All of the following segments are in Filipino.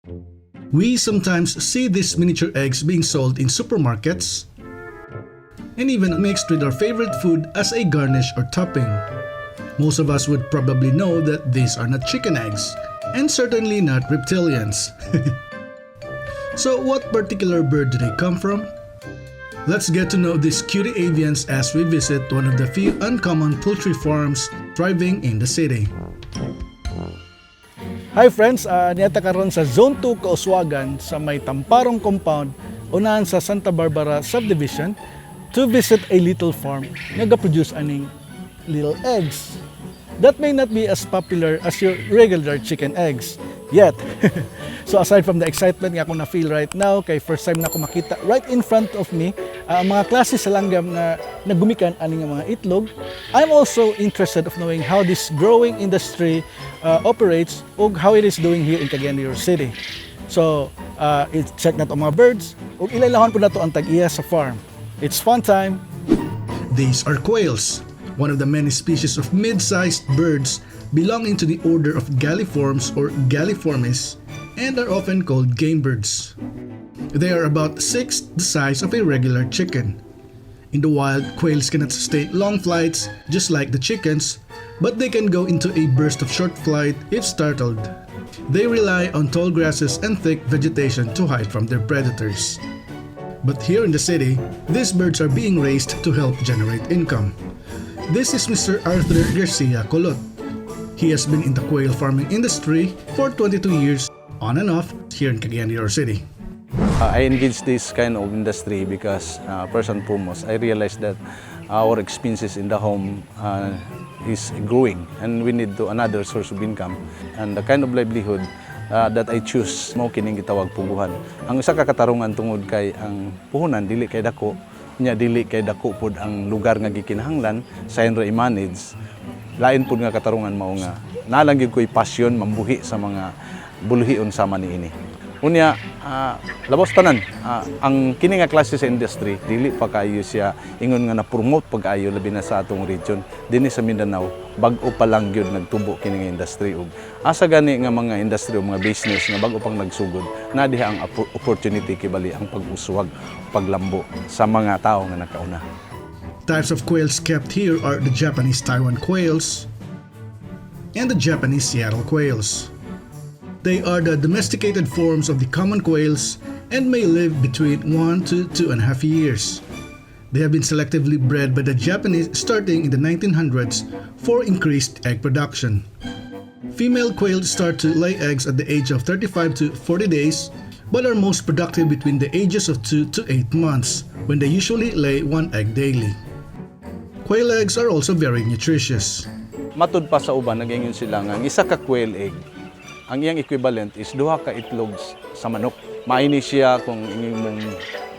We sometimes see these miniature eggs being sold in supermarkets and even mixed with our favorite food as a garnish or topping. Most of us would probably know that these are not chicken eggs and certainly not reptilians. So what particular bird do they come from? Let's get to know these cutie avians as we visit one of the few uncommon poultry farms thriving in the city. Hi friends, niyata karon sa Zone 2 Kauswagan sa may Tamparong Compound, unahan sa Santa Barbara Subdivision to visit a little farm nga ga-produce aning little eggs that may not be as popular as your regular chicken eggs yet. So aside from the excitement nga ako na-feel right now, kay first time na ako makita right in front of me ang mga klase sa langgam na nagumikan aning mga itlog, I'm also interested of knowing how this growing industry operates o how it is doing here in Cagayan de Oro City. So, check na to mga birds o ilailahon po na to ang tag-iya sa farm. It's fun time! These are quails, one of the many species of mid-sized birds belonging to the order of Galliformes or Galliformes and are often called game birds. They are about 6 the size of a regular chicken. In the wild, quails cannot sustain long flights just like the chickens, but they can go into a burst of short flight if startled. They rely on tall grasses and thick vegetation to hide from their predators. But here in the city, these birds are being raised to help generate income. This is Mr. Arthur Garcia Colot. He has been in the quail farming industry for 22 years on and off here in Cagayan de Oro City. I engaged this kind of industry because first and foremost, I realized that our expenses in the home is growing and we need to another source of income. And the kind of livelihood that I choose, mao kining gitawag puguhan. Ang usa ka katarungan tungod kay ang puhunan dili kay dako, nya dili kay dako pod ang lugar nga gikinahanglan sa ra i-manage. Lain pod nga katarungan mao nga nalang gyud ko'y pasyon mambuhi sa mga buluhion sama niini. Unya, labos tanan, ang kini nga klase sa industry, dili pa kayo siya ingon nga na-promote pag-ayo labi na sa atong region. Dinhi sa Mindanao, bag-o pa lang gyud nagtubo kini nga industry. Ug asa gani nga mga industry o mga business nga bag-o pang nagsugod, na diha ang opportunity kibali ang pag-uswag, paglambo sa mga tao nga nakauna. Types of quails kept here are the Japanese Taiwan quails and the Japanese Seattle quails. They are the domesticated forms of the common quails and may live between 1 to 2.5 years. They have been selectively bred by the Japanese starting in the 1900s for increased egg production. Female quails start to lay eggs at the age of 35 to 40 days but are most productive between the ages of 2 to 8 months when they usually lay 1 egg daily. Quail eggs are also very nutritious. Matud pa sa uban, nag-ingon sila nga, isa ka quail egg, ang iyang equivalent is 2 ka itlog sa manok. Maini siya kung imong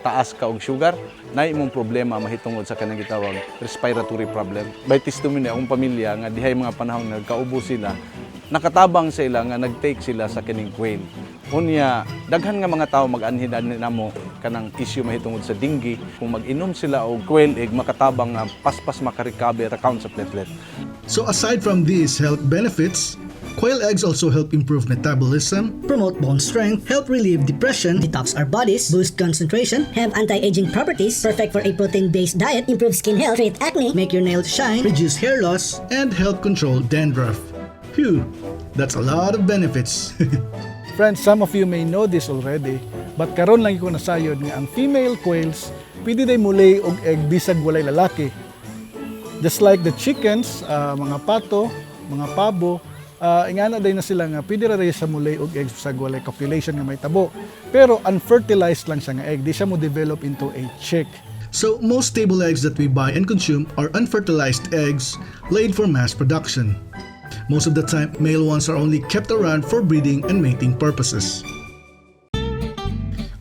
taas ka og sugar, na imong problema mahitungod sa kanang gitawag respiratory problem. By testimony akong pamilya nga dihay mga panahon nagkaubo sila, nakatabang sila nga nag-take sila sa kining quail. Unya, daghan nga mga tao mag-anhidan namo kanang issue mahitungod sa dengue. Kung mag-inom sila og quail egg, makatabang nga paspas makarecover account sa platelet. So aside from these health benefits, quail eggs also help improve metabolism, promote bone strength, help relieve depression, detox our bodies, boost concentration, have anti-aging properties, perfect for a protein-based diet, improve skin health, treat acne, make your nails shine, reduce hair loss, and help control dandruff. Phew, that's a lot of benefits. Friends, some of you may know this already, but karon lang ko nasayod nga ang female quails pwede day mulay og egg bisag walay lalaki. Just like the chickens, mga pato, mga pabo, ingana day na sila nga pwede ra sa mulay og egg bisag walay copulation nga may tabo. Pero unfertilized lang siya nga egg, di siya mo develop into a chick. So most table eggs that we buy and consume are unfertilized eggs laid for mass production. Most of the time, male ones are only kept around for breeding and mating purposes.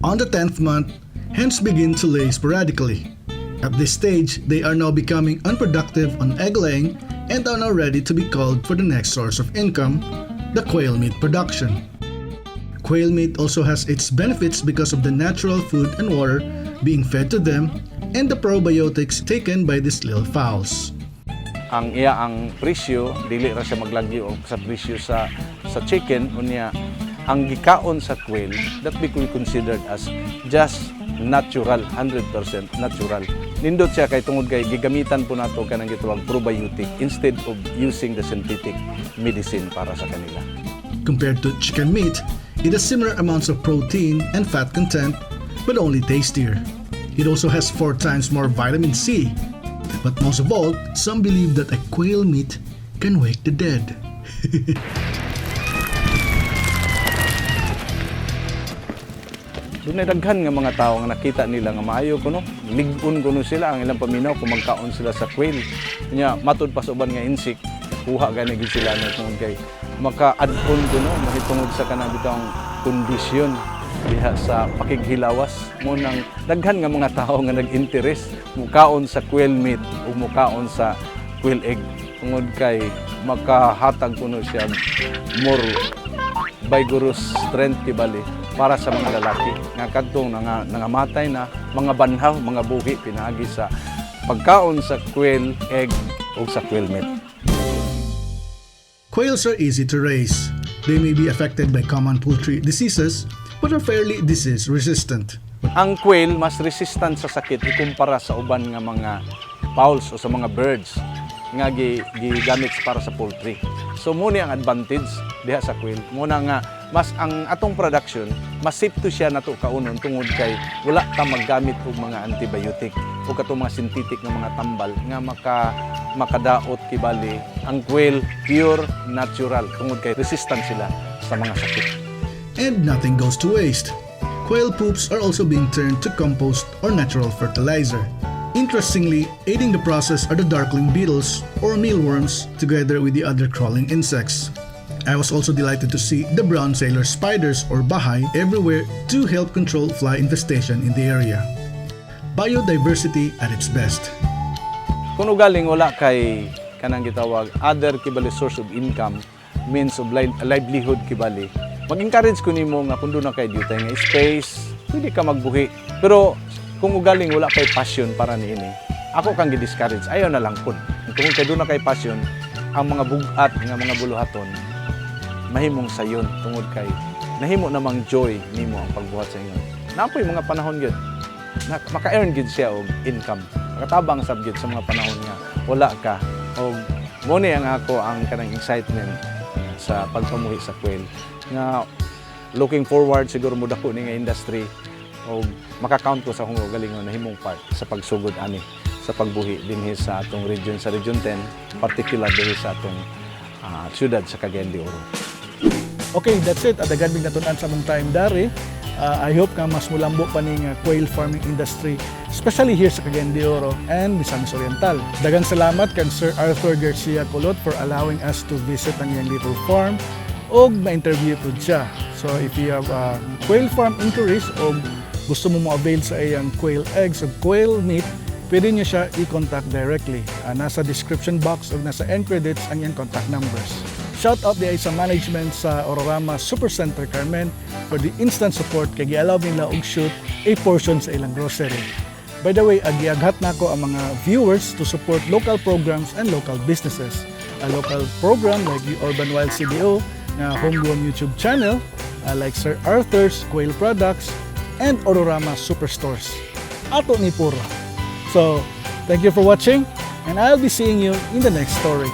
On the 10th month, hens begin to lay sporadically. At this stage, they are now becoming unproductive on egg laying and are now ready to be culled for the next source of income, the quail meat production. Quail meat also has its benefits because of the natural food and water being fed to them and the probiotics taken by these little fowls. Ang iya ang presyo, dili ra siya maglagyo og sa presyo sa chicken, unya ang gikaon sa quail that we could considered as just natural, 100% natural. Nindot siya kay tungod kay gigamitan po nato kanang gitawag probiotic instead of using the synthetic medicine para sa kanila. Compared to chicken meat, it has similar amounts of protein and fat content, but only tastier. It also has 4 times more vitamin C. But most of all, some believe that a quail meat can wake the dead. Doon ay daghan nga mga tao nga nakita nila nga maayo kuno, ligon kuno sila ang ilang paminaw kung magkaon sila sa quail. Nya matud pa sa uban nga insect, kuha gani gid sila na tungod kay maka-add-on kuno mahitungod sa kanang bitang kondisyon diha sa pakighilawas. Mo nang daghan nga mga tao nga nag-interest mukaon sa quail meat o mukaon sa quail egg tungod kay makahatag kuno siya more vigorous strength kibali para sa mga lalaki nga kadtong nangamatay na mga banhaw, mga buhi pinaagi sa pagkaon sa quail egg o sa quail meat. Quails are easy to raise. They may be affected by common poultry diseases, but are fairly disease resistant. Ang quail mas resistant sa sakit ikumpara sa uban nga mga fowls o sa mga birds nga gigamit para sa poultry. So muna ang advantage diha sa quail. Muna nga mas ang atong production mas safe to siya nato kaunon tungod kay wala ta maggamit og mga antibiotic o katong mga synthetic nga mga tambal nga makadaot kibali ang quail pure natural tungod kay resistant sila sa mga sakit. And nothing goes to waste. Quail poops are also being turned to compost or natural fertilizer. Interestingly, aiding the process are the darkling beetles or mealworms together with the other crawling insects. I was also delighted to see the brown sailor spiders or bahay everywhere to help control fly infestation in the area. Biodiversity at its best. Kung galing wala kay kanang gitawag other kibali source of income, means of livelihood kibali, mag-encourage ko nimo nga kung doon na kay dutay nga space, pwede ka magbuhi. Pero kung ugaling wala kay passion para niini, ako kang gi-discourage, ayaw na lang pud. Kung kay doon na kay passion, ang mga bugat nga mga buluhaton mahimong sayon tungod kay nahimo namang joy nimo ang pagbuhat sa inyo. Napoy mga panahon gyud na maka-earn gyud siya og income. Nakatabang sab gyud sa mga panahon nga wala ka og mo ni ang ako ang kanang excitement sa pagpamuhi sa quail nga looking forward siguro mo dako ni nga industry og maka-count ko sa akong galingon na himong part sa pagsugod ani sa pagbuhi dinhi sa atong region sa Region 10, particular dinhi sa atong siyudad sa Cagayan de Oro. Okay, that's it. Adagan big natunan sa mong time dari. I hope nga mas mulambo pa ning quail farming industry, especially here sa Cagayan de Oro and Misamis Oriental. Dagang salamat kay Sir Arthur Garcia Colot for allowing us to visit ang iyang little farm og ma-interview po siya. So if you have quail farm inquiries o gusto mo mo-avail sa iyang quail eggs o quail meat, pwede niyo siya i-contact directly. Nasa description box o nasa end credits ang iyang contact numbers. Shout out din sa management sa Ororama Supercenter Carmen for the instant support kay gi-allow nila og shoot a portion sa ilang grocery. By the way, agiaghat nako ang mga viewers to support local programs and local businesses. A local program like the Wilde CDO na homegrown YouTube channel, like Sir Arthur's Quail Products and Ororama Superstores. Ato ni puro. So, thank you for watching and I'll be seeing you in the next story.